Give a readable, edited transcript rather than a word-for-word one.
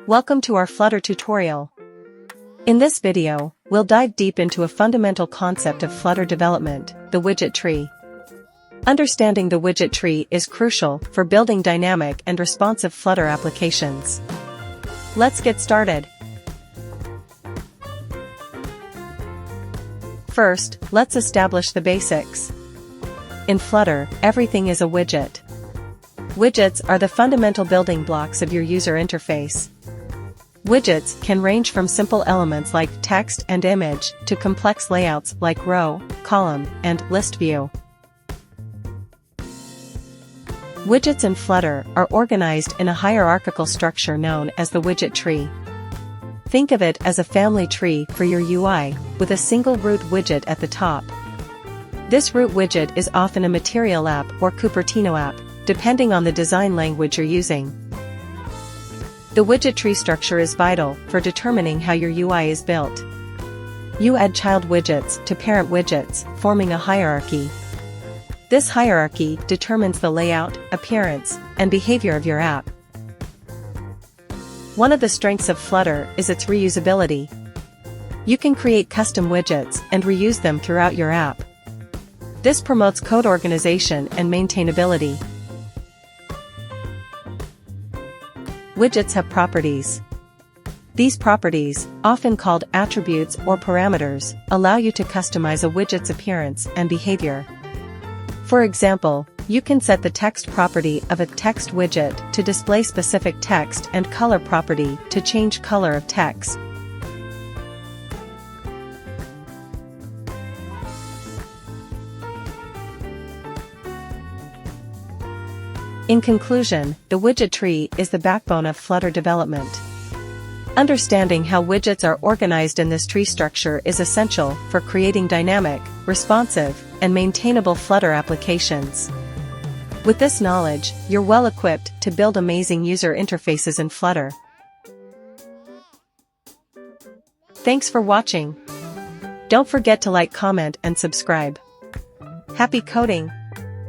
Welcome to our Flutter tutorial. In this video, we'll dive deep into a fundamental concept of Flutter development, the widget tree. Understanding the widget tree is crucial for building dynamic and responsive Flutter applications. Let's get started. First, let's establish the basics. In Flutter, everything is a widget. Widgets are the fundamental building blocks of your user interface. Widgets can range from simple elements like text and image to complex layouts like row, column, and list view. Widgets in Flutter are organized in a hierarchical structure known as the widget tree. Think of it as a family tree for your UI, with a single root widget at the top. This root widget is often a Material app or Cupertino app, depending on the design language you're using. The widget tree structure is vital for determining how your UI is built. You add child widgets to parent widgets, forming a hierarchy. This hierarchy determines the layout, appearance, and behavior of your app. One of the strengths of Flutter is its reusability. You can create custom widgets and reuse them throughout your app. This promotes code organization and maintainability. Widgets have properties. These properties, often called attributes or parameters, allow you to customize a widget's appearance and behavior. For example, you can set the text property of a text widget to display specific text and color property to change color of text. In conclusion, the widget tree is the backbone of Flutter development. Understanding how widgets are organized in this tree structure is essential for creating dynamic, responsive, and maintainable Flutter applications. With this knowledge, you're well equipped to build amazing user interfaces in Flutter. Thanks for watching. Don't forget to like, comment, and subscribe. Happy coding!